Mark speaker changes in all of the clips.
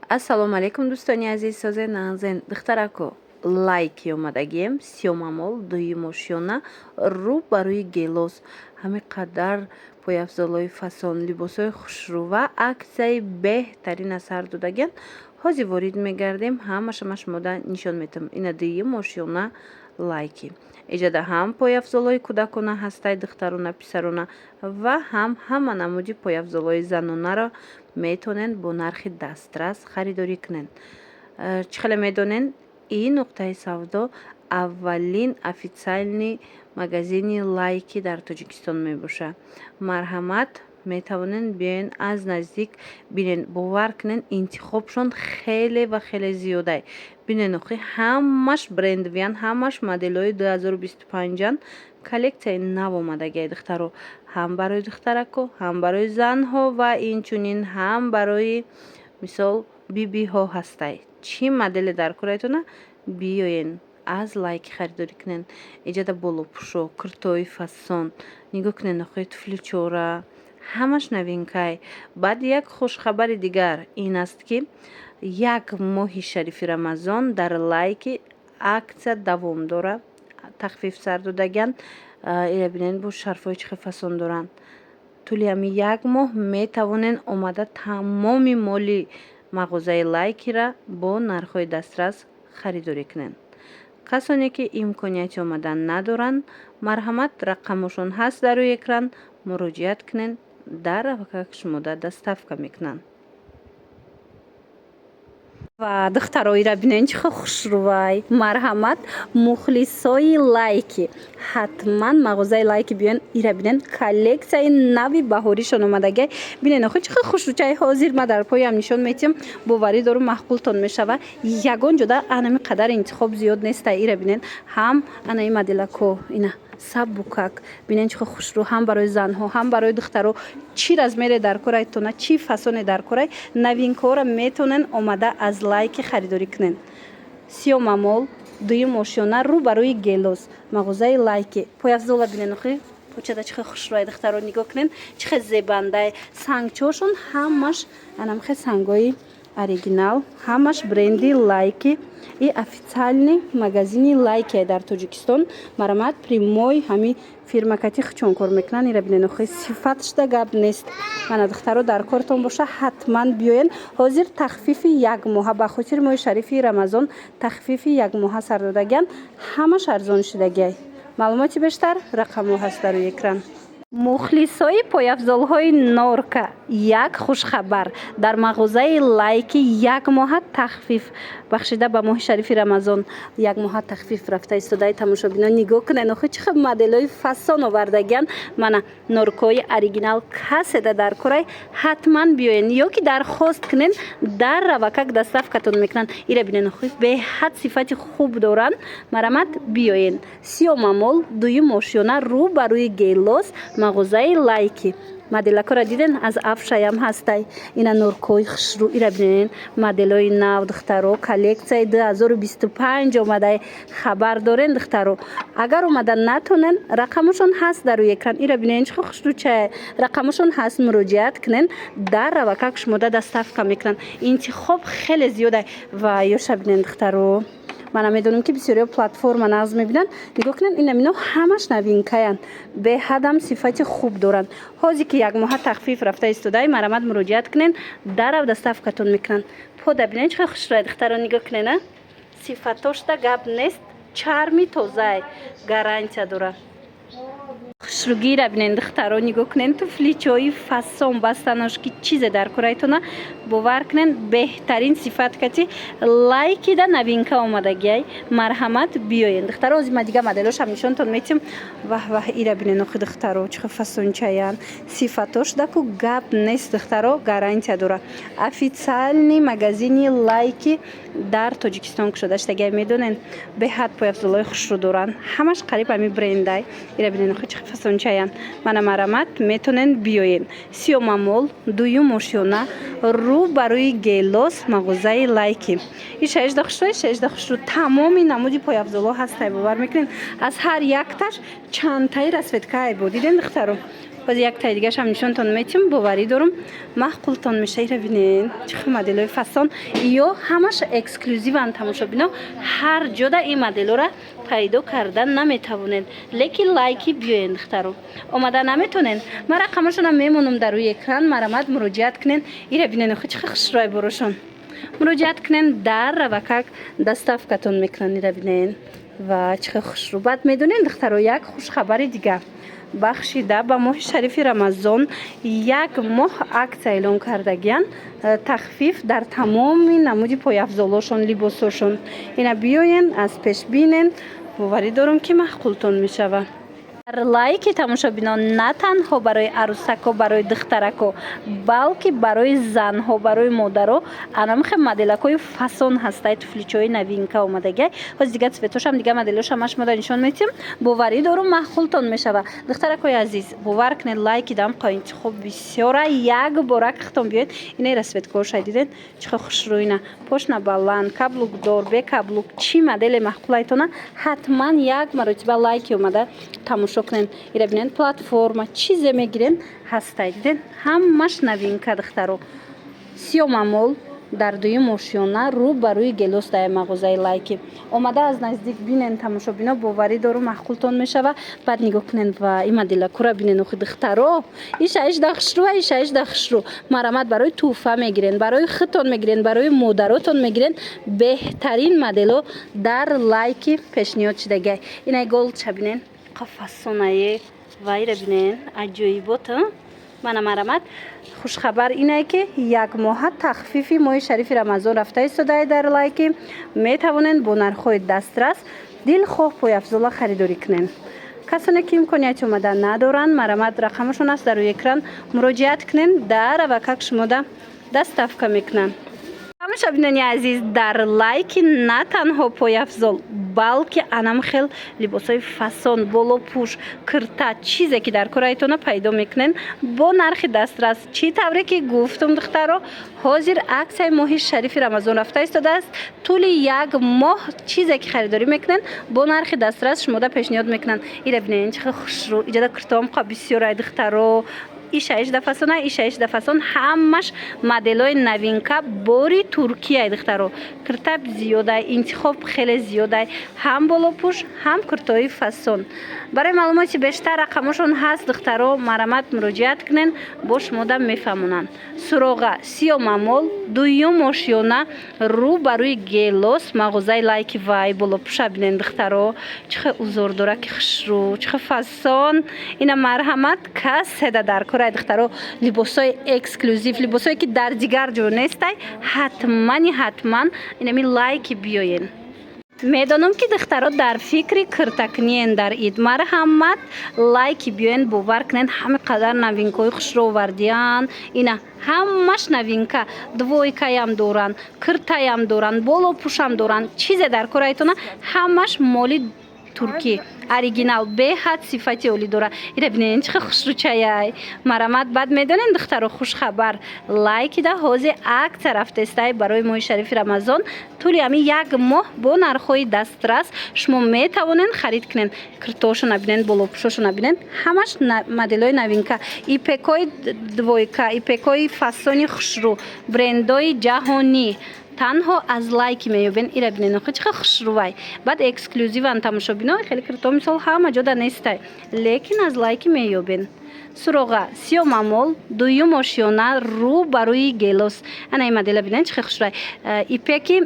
Speaker 1: ассалому алайкум дӯстони азиз, созе нанзен духтарако лайки омадагием сиёмамол дуюмошёна рӯ ба рӯи гелос ҳами қадар пойафзолои фасон либосои хушрӯ ва аксияи беҳтарин аз ҳар додаген ҳозир ворид мегардем ҳамаша шумода нишон метам ина дуюмошёна лайки эҷада ҳам пойафзолои кӯдакона ҳастай духтарона писарона ва ҳама намуди пойафзолои занонаро метонен бо нархи дастрас харидорӣ кунен. Чӣ хеле медонен ин нуқтаи савдо аввалин официальни магазини лайки дар Тоҷикистон мебошад. Марҳамат, метавонен биёен аз наздик бинен, бовар кунен интихобшон хеле ва хеле зиёдай. Бинен охи ҳамаш брендвиян, ҳамаш моделҳои 2025-ан коллекцияи нав омадагиаи духтаро, ҳам барои духтарако, ҳам барои занҳо ва инчунин ҳам барои мисол бибиҳо ҳастай. Чӣ моделе дар кораитона биёен аз лайки харидорӣ кунен. Эҷада болопӯшо, куртои фасон, нигоҳ кунен охи туфличора, ҳамаш новинкай. Баъд як хушхабари дигар ин аст ки як моҳи шарифи рамазон дар лайки аксия давом дорад. Тахфиф сар додаган ира бинен бо шарфҳои чӣ хел фасон доранд. Тӯли ҳами як моҳ метавонен омада тамоми моли мағозаи лайкира бо нархҳои дастрас харидорӣ кунен. Касоне ки имконияти омадан надоранд, марҳамат, рақамошон ҳаст дар рӯи экран, муроҷиат кунен, дар равакак шумода доставка мекунанд. Ва духтаро ира бинен чӣ хел хушрӯвай. Марҳамат, мухлисои лайки ҳатман мағозаи лайки биён, ира бинен коллекцияи нави баҳоришон омадагиай. Бинен охи чӣ хел хушрӯчай. ҳозир ма дар поям нишон метиҳам, боварӣ дорум маҳқултон мешава. Ягон ҷода анами қадар интихоб зиёд нестай. Ира бинен ҳам анаи моделако ина сабукак бинен чӣ хел хушрӯ, ҳам барои занҳо, ҳам барои духтаро. Чӣ размере дар корайтона, чӣ фасоне дар корай, новинкаҳоро метонен омада аз лайки харидорӣ кунен. сиёмамол дуюмошёна рӯ ба рӯи гелос мағозаи лайки. Пояфзола бинен охи почада чӣ хел хушрӯай. духтаро нигоҳ кунен чӣ хел зебандай. Сангчошон ҳамаш анамхе сангои оригинал, ҳамаш бренди лайки и официальни магазини лайки дар Тоҷикистон. Марҳамат, прямой ҳами фирмакати хучон кор мекунанд. ира бинен охи сифатшда гап нест. мана духтаро дар кортон боша ҳатман биёен. ҳозир тахфифи як моҳа ба хотири моҳи шарифи рамазон тахфифи як моҳа сар додагиан ҳамаш арзон шудагиай. маълумоти бештар рақамҳо ҳаст дар рӯи экран. мухлисои пояфзолҳои норка, як хушхабар дар мағозаи лайки як моҳа тахфиф бахшида ба моҳи шарифи рамазон. як моҳа тахфиф рафта истодаи тамошобинон нигоҳ кунен охи чӣ хел моделҳои фасон овардагиан. мана норкаҳои оригинал каседа дар корай ҳатман биёен ё ки дархост кунен, дар равакак доставкатон мекунанд. ира бинен охи беҳад сифати хуб доранд. марҳамат, биёен. сиёмамол дуюмошёна рӯ ба рӯи гелос мағозаи лайки. моделакора диден аз афшаям ҳастай. ина нуркои хушрӯ. ира бинен моделҳои нав духтаро коллекцияи 2025 омадай. хабар дорен духтаро. агар омада натонен, рақамошон ҳаст дар рӯи экран. ира бинен чӣ хел хушрӯчае. рақамошон ҳаст, муроҷиат кунен, дар равакак шумода доставка мекунанд. интихоб хеле зиёдай. ва ёша бинен духтаро. мана медонам ки бисёриҳо платформа нағз мебинанд. нигоҳ кунен ин амино ҳамаш новинкаянд. беҳадам сифати хуб доранд. ҳозир ки як моҳа тахфиф рафта истодай, марҳамат, муроҷиат кунен, дарав доставкатон мекунанд. пода бинен чӣ хел хушрӯяд. духтаро нигоҳ кунен, сифатошда гап нест. чарми тозаи гарантия дорад. хушрӯгира бинен духтаро нигоҳ кунен. туфличои фасон бастаношки чизе дар корайтона бовар кунен беҳтарин сифаткати лайкида новинка омадагиай. марҳамат, биёен. духтаро ҳозир ма дига моделошам нишонтон метиҳам. ваҳ ира бинен охи духтаро чӣ хел фасончаян. сифатошдаку гап нест. духтаро гарантия дорад. официальни магазини лайки дар Тоҷикистон кушода шудагиай. медонен беҳад пояфзолои хушрӯ доранд. ҳамаш қариб ами брендай. ира бинен охи чӣ хел фасончаян. мана марҳамат, метонен биёен. сиёмамол дуюмошёна рӯ ба рӯи гелос мағозаи лайки. ин шаешда хушрӯ тамоми намуди пояфзолҳо ҳастай. бовар мекунен аз ҳар якташ чандтаи расветкаи бо. диден духтаро باز یک تای دیگه هم نشونتون میتیم. باوری دارم معقولتون میشه. اینا ببینین چه مدلای فسون یا همش اکسکلوزیو تماشا بینا. هر جدا این مدل را پیدا کردن نمیتونین، لیکن لایکی بیاین دخترو اومده نمیتونین. من رقمشون هم میمونم در روی اکران. مرامت مراجعت کنین. اینا ببینین خود چه خوشروی بروشون مراجعت کنین. در روکک دستافکتون میکنن. اینا ببینین و چه خوش رو. بعد میدونین دخترو یک خوش خبری دیگه بخشیده به ماه شریف رمضان یک ماه عکس اعلام کردگیان تخفیف در تمام نمودی پای افزالاشون لباساشون. اینا بیاین از پیش بینین. باوری دارم که معقولتون میشوه. لایک تماشا بینا نه تنها برای عروسک و برای دخترک و بلکه برای زن ها برای مادر انام خیلی مدلک های فسون هسته. توفلیچه های نوینکه اومدگه باز دیگه سویتوش هم دیگه مدلوش همش مادا نشان میتیم. باوری دارم محخولتون میشوه. دخترک های عزیز باور کنید لایک دام قاین خوب بسیاره یک بارک ختم بیاید. اینه رسویت کوش دیدین چه خوش روینه پشت بلند کابلوک دور به کابلوک چی مدل محخولایتونه حتما یک مرتبه لایک اومده تماشا کنین. اینا ببینین پلتفرم چیزی میگیرین هسته. دیدین همش نوینکه دخترو. سیومامول در دوی موشیونه رو بروی گلوس در مغازه لایکی اومده. از نزدیک بینین تماشا بینا. باوری دارو محقولتون میشوه. بعد نگاه کنین و این مدل کورا بینین خود دخترو ایش دخش رو ایش دخش رو مرامت برای توفه میگیرین برای خطون میگیرین برای مادراتون میگیرین. بهترین مدلو در لایکی پیشنهاد شده. اینا گل چه بینین قفسونه وای را بینین عجیبات. من مرامت خوش خبر اینه که یک ماه تخفیفی ماه شریف رمضان رفته ایستاده در لایکی. میتوانین با نرخ‌های دسترس دل خواه پای افزولا خریداری کنین. کسانی که امکانیت اومدن ندارن مرامت رقمشون است در روی اکران مراجعت کنین. در وکک شما دست افکا میکنن. همه بینانی عزیز در لایک نه تنها پای افزال بلکه انام خیل لباسای فسون بولو پوش کرتا چیزی که در کرایتون پیدا میکنین با نرخ دسترس. چی طوری که گفتم دخترها حاضر عکس ماه شریف رمضان رفته ایستاده است. طول یک ماه چیزی که خریداری میکنن با نرخ دسترس شما ده پیشنهاد میکنن. اینا ببینین چه خوش رو ایجاد کرتام قا بسیار دخترها. ایشایش دفسونه ایشایش دفسون همش مدلای نوینکه بوری ترکیه دخترو. کرتاب زیاده انتخاب خیلی زیاده هم بالا پوش هم کرتای فسون. برای معلومات بیشتر رقمشون هست دخترو مرامت مراجعت کنین با شما ده میفهمونن. سراغ سیومامول دویم ماشیونه رو بروی گلوس مغازه لایک وای بالا پوش بینین دخترو چه حضور داره که خوش رو چه فسون. اینا مرحمت کس هدا در کرای دخترو لباسای اکسکلوزیو لباسایی که در دیگر جو نیسته حتما اینا می لایک بیاین. میدانم که دخترها در فکر کرتکنین در اید مرحمت لایک بیاین. باور کنین همه قدر نوینکای خوش رو وردیان. اینا همش نوینکه دویکای هم دورن کرتای هم دورن بالا پوش هم دورن. چیز در کرایتونه همش مالی ترکی اوریجینال به حد صفتی اولی داره. اینا ببینین چه خوش رو چای مرامت. بعد میدونین دخترو خوش خبر لایک ده حوزه عکس رفته است برای ماه شریف رمضان. طولی همین یک ماه با نرخ‌های دسترس شما میتوانین خرید کنین. کرتاشو نبینین بالا پوشاشو نبینین همش مدلای نوینکه ایپکای دویکا ایپکای فسونی خوش رو برندای جهانی تنها از لایک میابین. اینا ببینین چه خوش روی. بعد اکسکلوزیو ان تماشا بینا خیلی کرتا مثال همه جا نیسته لیکن از لایک میابین. سراغ سیومامول دویم ماشیونه رو بروی گلوس. انا این مدل ببینین چه خوش روی. ایپکی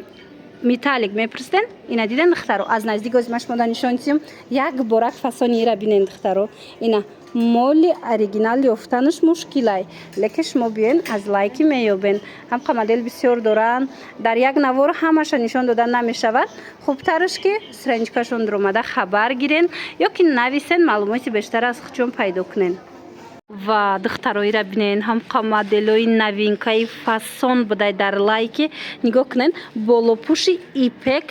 Speaker 1: میتالیک میپرستن. اینا دیدن دخترو از نزدیک از مش مدن نشونیم یک بارک فسونی را ببینین دخترو. اینا مولی اوریجینال یافتنش مشکله لیکن شما بیاین از لایکی میابین. هم مدل بسیار دارن در یک نوار همش نشان دادن نمیشود. خوبترش که سرنجکشون در اومده خبر گیرین یا که نویسین معلوماتی بیشتر از خودشون پیدا کنین. و دخترایی را بینین هم مدلای نوینکای فسون بوده در لایکی نگاه کنین. بالا پوشی ایپک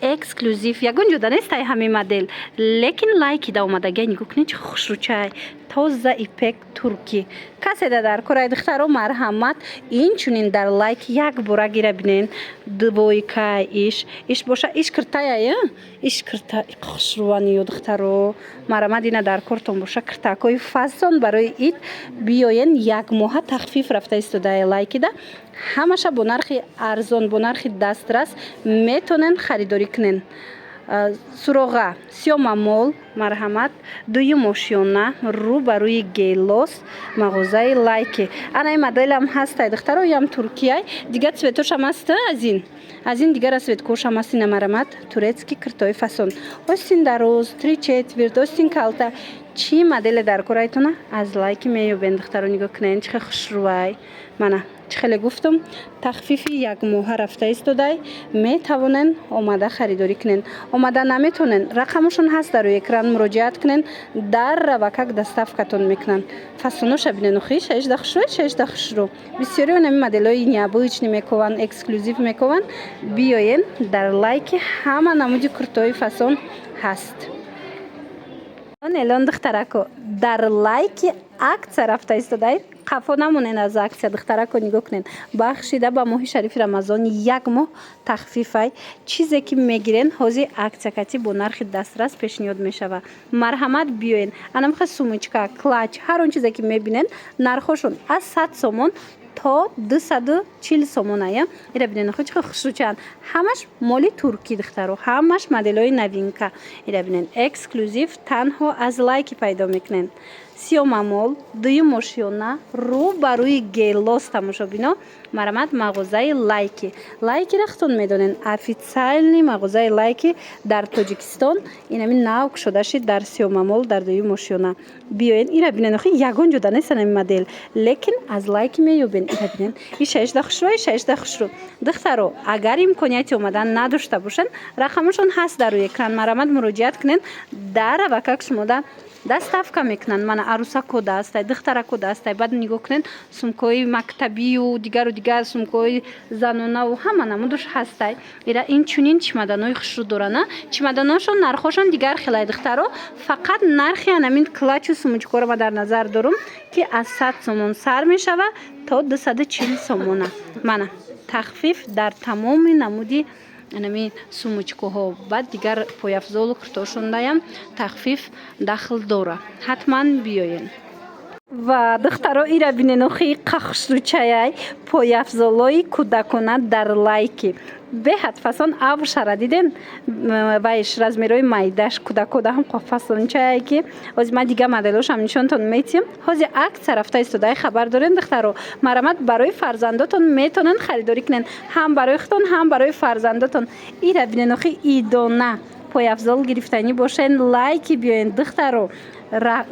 Speaker 1: ексклюзив ягон ҷода нестай ҳамин модел лекин лайки да омадаги нигоҳ кунед чӣ хушрӯчай тоза ипек турки каседа дар кораи духтаро марҳамат инчунин дар лайк як бора гира бинен двойка иш боша иш киртая иш кирта хушрӯани духтаро марҳамат ина дар кортон боша киртакҳои фасон барои ид биёен як моҳа тахфиф рафта истодаи лайкида ҳамаша бо нархи арзон бо нархи дастрас метонен харидорӣ кунен суроға сёма мол марҳамат дуюм ошёна рӯ ба рӯи гелос мағозаи лайки анаи моделам ҳастай духтаро ям туркияй дигар цветошам аста аз ин дигара цветкошам астина марҳамат турецки киртои фасон остин дароз 3/4 остин калта чӣ моделе дар корайтона аз лайки меёбен духтаро нигоҳ кунен чихе хушрӯвай мана чӣ хеле гуфтум тахфифи як моҳа рафта истодай метавонен омада харидорӣ кунен омада наметонен рақамашон ҳаст дар рӯи экран муроҷиат кунен дар равакак доставкатон мекунанд фасоноша бинен охи шаишда хушрӯ бисёри онами моделҳои необычный мекован эксклюзив мекован биёен дар лайки ҳама намуди куртои фасон ҳаст элон духтарако дар лайки акция рафта истодай қафо намонен аз аксия духтарако нигоҳ кунен бахшида ба моҳи шарифи рамазон як моҳ тахфифай чизе ки мегирен ҳози аксиякати бо нархи дастрас пешниҳод мешава марҳамат биёен анамиха сумочка клач ҳар он чизе ки мебинен нархошон аз 100 сомон то 240 сомоная ира бинен охи чихе хушрӯчанд ҳамаш моли туркӣ духтаро ҳамаш моделҳои новинка ира бинен эксклюзив танҳо аз лайки пайдо мекунен сиёма мол дуюм ошёна рӯ ба рӯи гелос тамошобино марҳамат мағозаи лайки рахтон медонен официальни мағозаи лайки дар тоҷикистон инами нав кушода шид дар сиёма мол дар дуюм ошёна биёен ира бинен охи ягон ҷода нестан ами модел лекин аз лайки меёбен ира бинен ишаишда хушрӯ духтаро агар имконияти омадан надошта бошанд рақамашон ҳаст дар рӯи экран марҳамат муроҷиат кунен дар авакак шумода доставка мекунанд мана арӯсако дастай духтарако дастай баъд нигоҳ кунен сумкаҳои мактабию дигару дигар сумкаҳои занонаву ҳама намудаш ҳастай ира инчунин чемоданои хушрӯ дорана чемоданошон нархошон дигар хелай духтаро фақат нархи анамин клачу сумочкаро ма дар назар дорум ки аз 100 сомон сар мешава то 240 сомона мана тахфиф дар тамоми намуди анами сумочкаҳо баъд дигар пояфзолу куртошондаям тахфиф дахл дора ҳатман биёен ва духтаро ира бинен охи қахшрӯчаяй пояфзолои кӯдакона дар лайки беҳад фасон авшара диден вайш размерои майдаш кӯдакода ҳам фасончае ки ҳози ман дига моделошам нишонтон метиҳам ҳози акция рафта истодаи хабар дорен духтаро марҳамат барои фарзандотон метонен харидорӣ кунен ҳам барои худтон ҳам барои фарзандотон ира бинен охи идона пояфзол гирифтанӣ бошен лайки биёен духтаро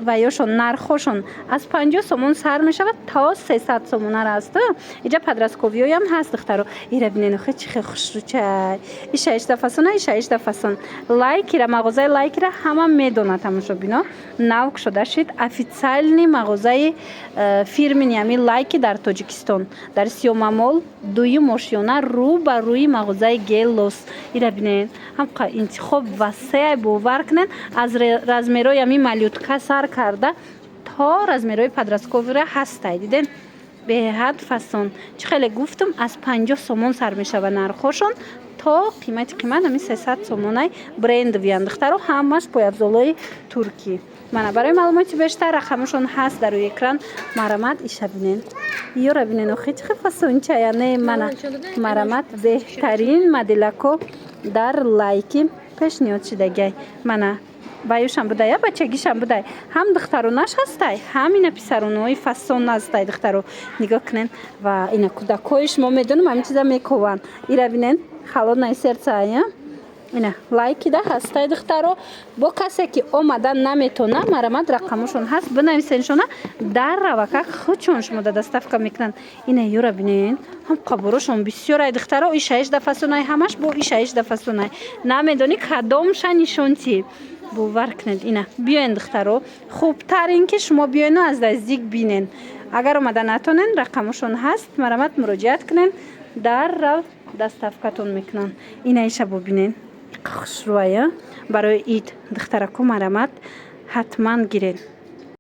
Speaker 1: ва ёшон нархошон аз 50 сомон сар мешавад то 300 сомона раст иҷа подростковиёям ҳаст духтаро ира бинен охи чихе хушрӯчай ишаишда фасон лайкира мағозаи лайкира ҳама медонад тамошобино нав кушода шид официальни мағозаи фирмини ами лайки дар тоҷикистон дар сиёма мол дуюм ошёна рӯ ба рӯи мағозаи гелос ира бинен ҳамқа интихоб васеай бовар кунен аз размерои ами малютка сар карда то размерои подростковира ҳастай диден беҳад фасон чӣ хеле гуфтум аз 50 сомон сар мешава нархошон то қимат ами 300 сомонай брендовиян духтаро ҳамаш пояфзолои туркӣ мана барои маълумоти бештар рақамашон ҳаст дар рӯи экран марҳамат иша бинен ёра бинен охи чихе фасончаяне мана марҳамат беҳтарин моделако дар лайки пешниҳод шидагай мана баёшам будай я бачагишам будай ҳам духтаронаш ҳастай ҳам ина писаронаҳои фасон ҳастай духтаро нигоҳ кунен ва ина кӯдакҳои шумо медонам ҳамин чиза мекованд ира бинен холодное сердце ина лайкида ҳастай духтаро бо касе ки омадан наметона марҳамат рақамошон ҳаст бинависеншона дар равакак худшон шумода доставка мекунанд ина ёра бинен ҳам қаборошон бисёрай духтаро ишаишда фасонай ҳамаш бо ишаишда фасонай намедонӣ кадомша нишонти бовар кунед ина биёен духтаро хубтар ин ки шумо биёену аз наздик бинен агар омада натонен рақамошон ҳаст марҳамат муроҷиат кунен дар рав доставкатон мекунанд ина иша бобинен хушрӯя барои ид духтарако марамад ҳатман гирен.